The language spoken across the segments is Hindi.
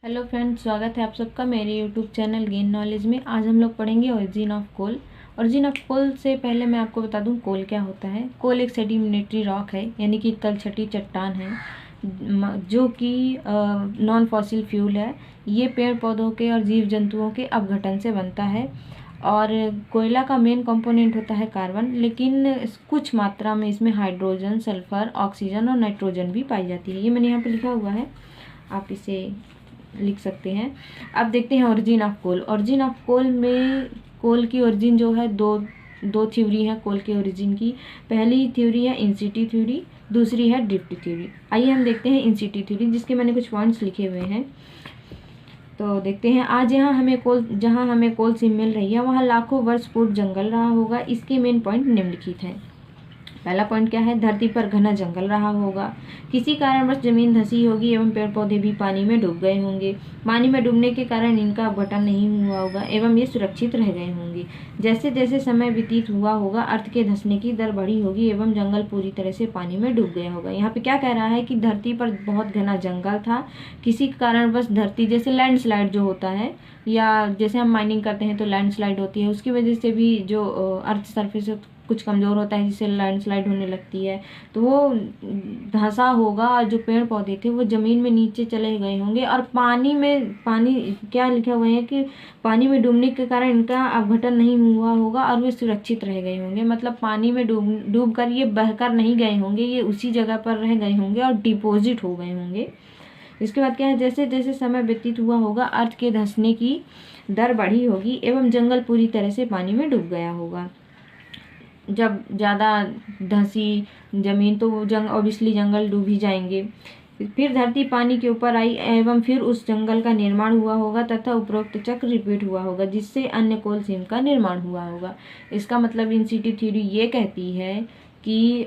हेलो फ्रेंड्स, स्वागत है आप सबका मेरे यूट्यूब चैनल गेन नॉलेज में। आज हम लोग पढ़ेंगे origin of coal. Origin of coal से पहले मैं आपको बता दूं कोल क्या होता है। कोल एक सेडिमेंट्री रॉक है, यानी कि तलछटी चट्टान है जो कि नॉन फॉसिल फ्यूल है। ये पेड़ पौधों के और जीव जंतुओं के अपघटन से बनता है। और कोयला का मेन कंपोनेंट होता है कार्बन, लेकिन कुछ मात्रा में इसमें हाइड्रोजन, सल्फर, ऑक्सीजन और नाइट्रोजन भी पाई जाती है। ये मैंने यहाँ पे लिखा हुआ है, आप इसे लिख सकते हैं। अब देखते हैं origin of coal. Origin of coal में कोल की ओरिजिन जो है दो थ्योरी है कोल के ओरिजिन की। पहली थ्योरी है इन सिटी थ्योरी, दूसरी है ड्रिफ्ट थ्योरी। आइए हम देखते हैं इन सिटी थ्योरी, जिसके मैंने कुछ पॉइंट्स लिखे हुए हैं। तो देखते हैं, आज जहाँ हमें कोल सीम मिल रही है वहाँ लाखों वर्ष पूर्व जंगल रहा होगा। इसके मेन पॉइंट निम्नलिखित हैं। पहला पॉइंट क्या है, धरती पर घना जंगल रहा होगा। किसी कारणवश जमीन धंसी होगी एवं पेड़ पौधे भी पानी में डूब गए होंगे। पानी में डूबने के कारण इनका अपघटन नहीं हुआ होगा एवं ये सुरक्षित रह गए होंगे। जैसे जैसे समय व्यतीत हुआ होगा, अर्थ के धंसने की दर बढ़ी होगी एवं जंगल पूरी तरह से पानी में डूब गया होगा। यहाँ पे क्या कह रहा है कि धरती पर बहुत घना जंगल था। किसी कारणवश धरती, जैसे लैंडस्लाइड जो होता है, या जैसे हम माइनिंग करते हैं तो लैंडस्लाइड होती है, उसकी वजह से भी जो अर्थ सरफेस कुछ कमज़ोर होता है जिससे लैंडस्लाइड होने लगती है। तो वो धंसा होगा और जो पेड़ पौधे थे वो ज़मीन में नीचे चले गए होंगे। और पानी क्या लिखा हुआ है कि पानी में डूबने के कारण इनका अपघटन नहीं हुआ होगा और वे सुरक्षित रह गए होंगे। मतलब पानी में डूब कर ये बहकर नहीं गए होंगे, ये उसी जगह पर रह गए होंगे और डिपोजिट हो गए होंगे। इसके बाद क्या है, जैसे जैसे समय व्यतीत हुआ होगा, अर्थ के धंसने की दर बढ़ी होगी एवं जंगल पूरी तरह से पानी में डूब गया होगा। जब ज़्यादा धंसी ज़मीन तो ऑब्वियसली जंगल डूब ही जाएंगे। फिर धरती पानी के ऊपर आई एवं फिर उस जंगल का निर्माण हुआ होगा तथा उपरोक्त चक्र रिपीट हुआ होगा, जिससे अन्य कोल सीम का निर्माण हुआ होगा। इसका मतलब इन सिटी थ्योरी ये कहती है कि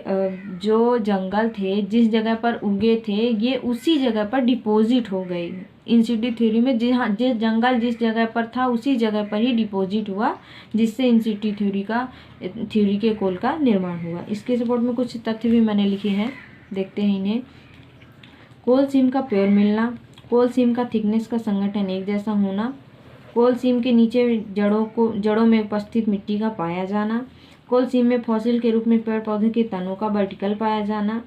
जो जंगल थे जिस जगह पर उगे थे ये उसी जगह पर डिपॉजिट हो गए। इन सिटी थ्योरी में जिस जंगल जिस जगह पर था उसी जगह पर ही डिपॉजिट हुआ, जिससे इन सिटी थ्योरी के कोल का निर्माण हुआ। इसके सपोर्ट में कुछ तथ्य भी मैंने लिखे हैं, देखते हैं इन्हें। कोल सीम का प्योर मिलना, कोल सीम का थिकनेस का संगठन एक जैसा होना, कोल सीम के नीचे जड़ों में उपस्थित मिट्टी का पाया जाना, कोल सीम में फॉसिल के रूप में पेड़ पौधे के तनों का वर्टिकल पाया जाना,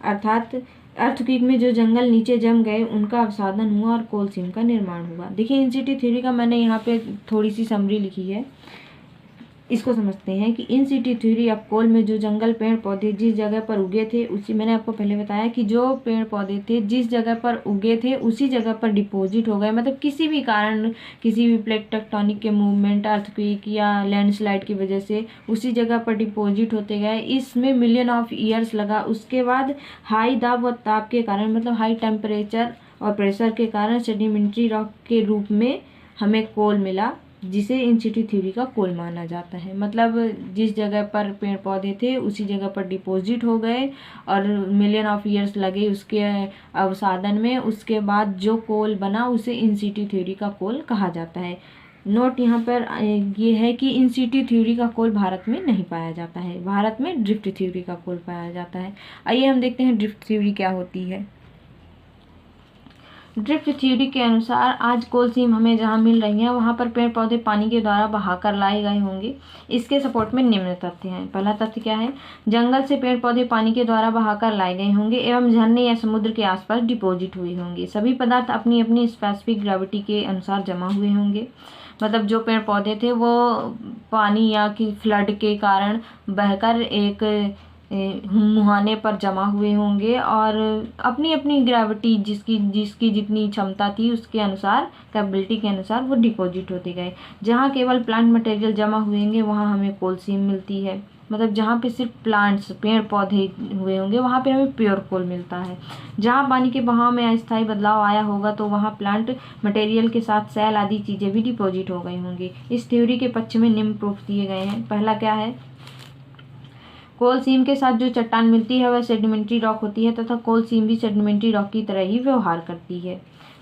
अर्थात अर्थक्वेक में जो जंगल नीचे जम गए उनका अवसादन हुआ और कोल सीम का निर्माण हुआ। देखिए, इन सिटी थ्योरी का मैंने यहाँ पे थोड़ी सी समरी लिखी है, इसको समझते हैं कि in situ theory of coal में जो जंगल पेड़ पौधे जिस जगह पर उगे थे उसी, मैंने आपको पहले बताया कि जो पेड़ पौधे थे जिस जगह पर उगे थे उसी जगह पर डिपॉजिट हो गए। मतलब किसी भी कारण, किसी भी प्लेट टेक्टोनिक के मूवमेंट, अर्थक्वेक या लैंडस्लाइड की वजह से उसी जगह पर डिपॉजिट होते गए। इसमें मिलियन ऑफ ईयर्स लगा। उसके बाद हाई दाब व ताप के कारण, मतलब हाई टेम्परेचर और प्रेशर के कारण सेडिमेंट्री रॉक के रूप में हमें कोल मिला, जिसे इन सिटी थ्योरी का कोल माना जाता है। मतलब जिस जगह पर पेड़ पौधे थे उसी जगह पर डिपॉजिट हो गए और मिलियन ऑफ ईयर्स लगे उसके अवसादन में। उसके बाद जो कोल बना उसे इन सिटी थ्योरी का कोल कहा जाता है। नोट यहाँ पर ये है कि इन सिटी थ्योरी का कोल भारत में नहीं पाया जाता है, भारत में ड्रिफ्ट थ्योरी का कोल पाया जाता है। आइए हम देखते हैं ड्रिफ्ट थ्योरी क्या होती है। ड्रिफ्ट थ्योरी के अनुसार आज कोल सीम हमें जहाँ मिल रही है वहाँ पर पेड़ पौधे पानी के द्वारा बहाकर लाए गए होंगे। इसके सपोर्ट में निम्न तथ्य हैं। पहला तथ्य क्या है, जंगल से पेड़ पौधे पानी के द्वारा बहाकर लाए गए होंगे एवं झरने या समुद्र के आसपास डिपॉजिट हुए होंगे। सभी पदार्थ अपनी अपनी स्पेसिफिक ग्रेविटी के अनुसार जमा हुए होंगे। मतलब जो पेड़ पौधे थे वो पानी या कि फ्लड के कारण बहकर एक मुहाने पर जमा हुए होंगे और अपनी अपनी ग्रेविटी, जिसकी जितनी क्षमता थी उसके अनुसार, कैपेबिलिटी के अनुसार वो डिपॉजिट होते गए। जहाँ केवल प्लांट मटेरियल जमा हुए होंगे वहाँ हमें कोल सीम मिलती है। मतलब जहाँ पे सिर्फ प्लांट्स, पेड़ पौधे हुए होंगे वहाँ पे हमें प्योर कोल मिलता है। जहाँ पानी के बहाव में अस्थायी बदलाव आया होगा तो वहाँ प्लांट मटेरियल के साथ सेल आदि चीज़ें भी डिपॉजिट हो गई होंगी। इस थ्योरी के पक्ष में निम्न प्रूफ दिए गए हैं। पहला क्या है, कोल सीम के साथ जो चट्टान मिलती है वह सेडिमेंट्री रॉक होती है तथा कोल सीम भी सेडिमेंट्री रॉक की तरह ही व्यवहार करती है।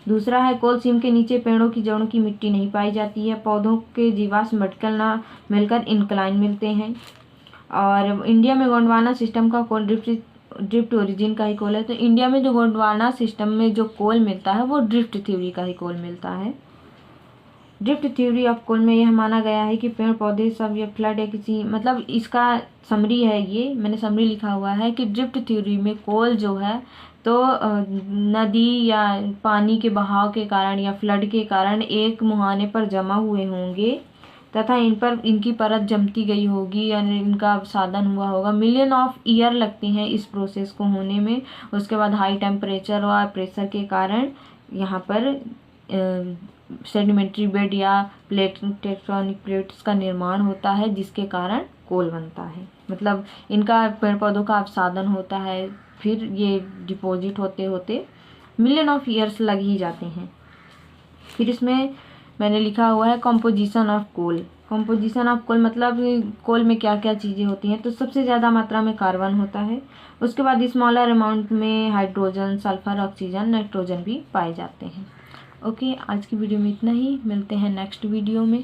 दूसरा है, कोल सीम के नीचे पेड़ों की जड़ों की मिट्टी नहीं पाई जाती है। पौधों के जीवाश्म वर्टिकल ना मिलकर इंक्लाइन मिलते हैं। और इंडिया में गोंडवाना सिस्टम का कोल ड्रिफ्ट ड्रिफ्ट ओरिजिन का ही कोल है। तो इंडिया में जो गोंडवाना सिस्टम में जो कोल मिलता है वो ड्रिफ्ट थ्योरी का ही कोल मिलता है। ड्रिफ्ट थ्योरी ऑफ कोल में यह माना गया है कि पेड़ पौधे सब या फ्लड या किसी मतलब इसका समरी है, ये मैंने समरी लिखा हुआ है कि ड्रिफ्ट थ्योरी में कोल जो है तो नदी या पानी के बहाव के कारण या फ्लड के कारण एक मुहाने पर जमा हुए होंगे तथा इन पर इनकी परत जमती गई होगी या इनका साधन हुआ होगा। मिलियन ऑफ ईयर लगते हैं इस प्रोसेस को होने में। उसके बाद हाई टेम्परेचर और प्रेशर के कारण यहाँ पर सेडिमेंट्री बेड या टेक्टोनिक प्लेट्स का निर्माण होता है जिसके कारण कोल बनता है। मतलब इनका पेड़ पौधों का अवसादन होता है, फिर ये डिपॉजिट होते होते मिलियन ऑफ ईयर्स लग ही जाते हैं। फिर इसमें मैंने लिखा हुआ है composition of coal. Composition of coal मतलब कोल में क्या क्या चीज़ें होती हैं। तो सबसे ज़्यादा मात्रा में कार्बन होता है, उसके बाद स्मॉलर अमाउंट में हाइड्रोजन, सल्फर, ऑक्सीजन, नाइट्रोजन भी पाए जाते हैं। ओके, आज की वीडियो में इतना ही, मिलते हैं नेक्स्ट वीडियो में।